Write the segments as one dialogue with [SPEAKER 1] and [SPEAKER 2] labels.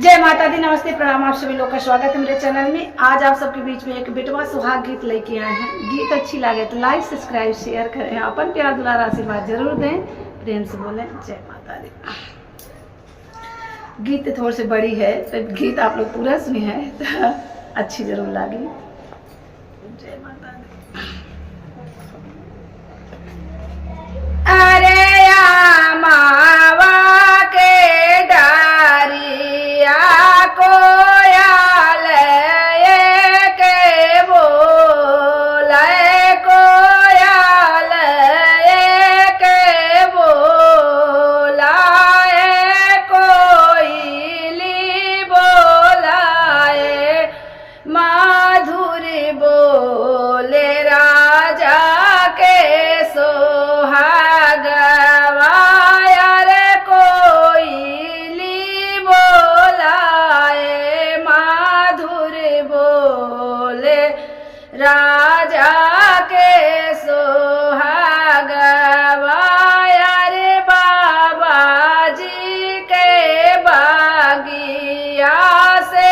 [SPEAKER 1] जय माता दी, नमस्ते, प्रणाम। आप सभी लोग का स्वागत है मेरे चैनल में। आज आप सबके बीच में एक बेटवा सुहाग गीत लेके आए हैं। गीत अच्छी लगे तो लाइक सब्सक्राइब शेयर करें, अपन प्यार दुलार आशीर्वाद जरूर दें, प्रेम से बोलें जय माता दी। गीत थोड़ी सी बड़ी है तो गीत आप लोग पूरा सुने हैं तो अच्छी जरूर लगी। जय माता दी। अरे मावा के डारिया कोयल के बोले, कोयल के बोलाए, कोयली बोलाए, माधुर बोले राजा के सोहाग राजा के सोहाग रे बाबा जी के बागिया से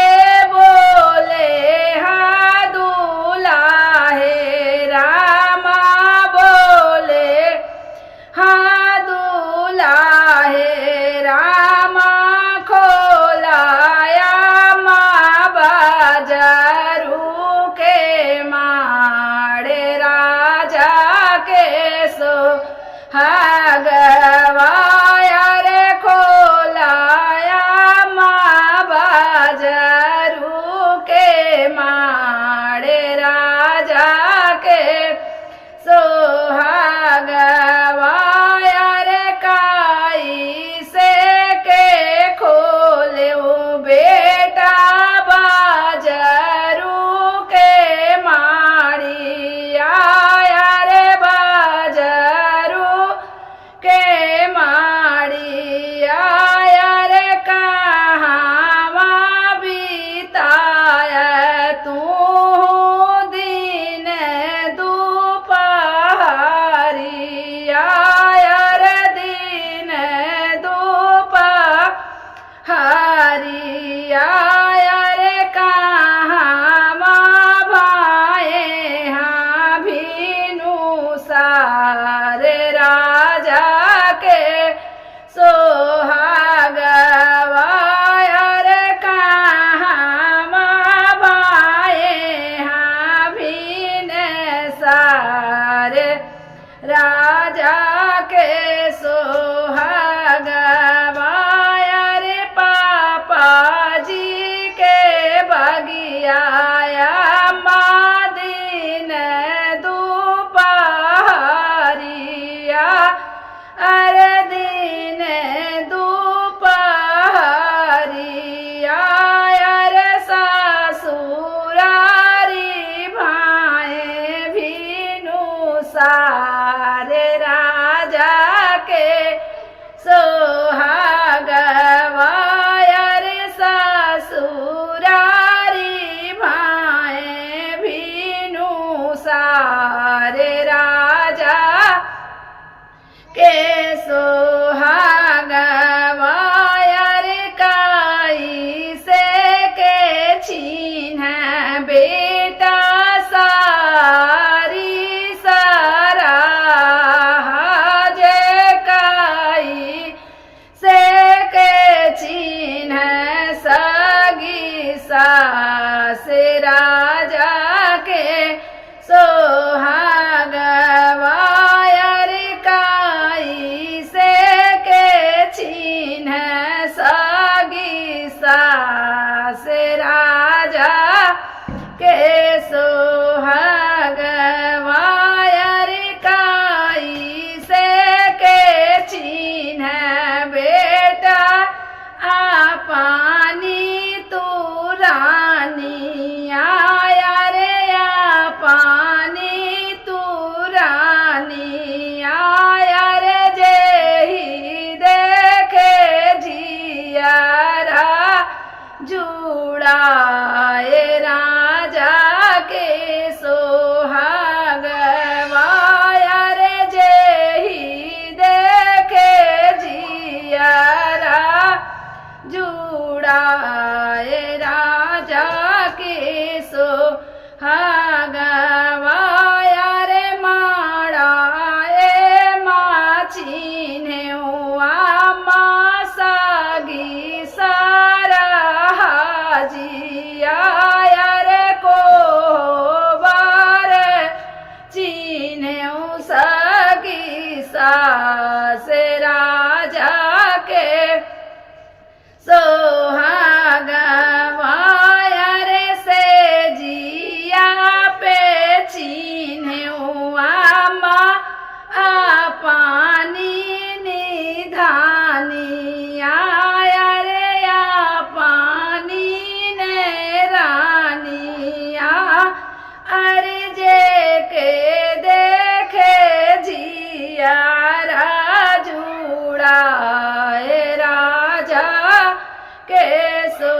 [SPEAKER 1] बोले हाँ दुलाहे रामा, बोले हाँ दुलाहे रामा, खोलाया माँ बाजारू माड़े राजा के सोहाग रे खोलाया माँ बाजारू के माड़े राजा के सोहाग रे काई से के खोले बेटा बाजारू सोहाग रे कहाँ भाए हाँ भीन सारे राजा के सोहाग रे पापा जी के बगिया दिन दोपहरिया, अरे दिन दोपहरिया, अरे ससुरारी भाए भीनु सारे राजा के सोहाग रे ससुरारी भाए भीनु सारे राजा के सोहाग रे काई से के छीन बेटा सारी सारा जे काई से के छीन सगी सास राजा के सोहाग सास राजा के सोहाग रे काई से के छीन बेटा पानी तू रानी आया रे पानी तू रानी आया रे जेही देखे जियारा जुड़ाए राजा के सोहाग रे जेही देखे जियारा जुड़ा जुड़ाए राजा के सोहागवाया रे माड़ाए माचिने सागी सारा हाजिया रे को बार चीने सगी से राजा के सोहागवाया रे से जिया पे चीने पानी निधानी आया रे या पानी ने रानिया अरे जे के देखे जिया जुड़ाए राजा के सो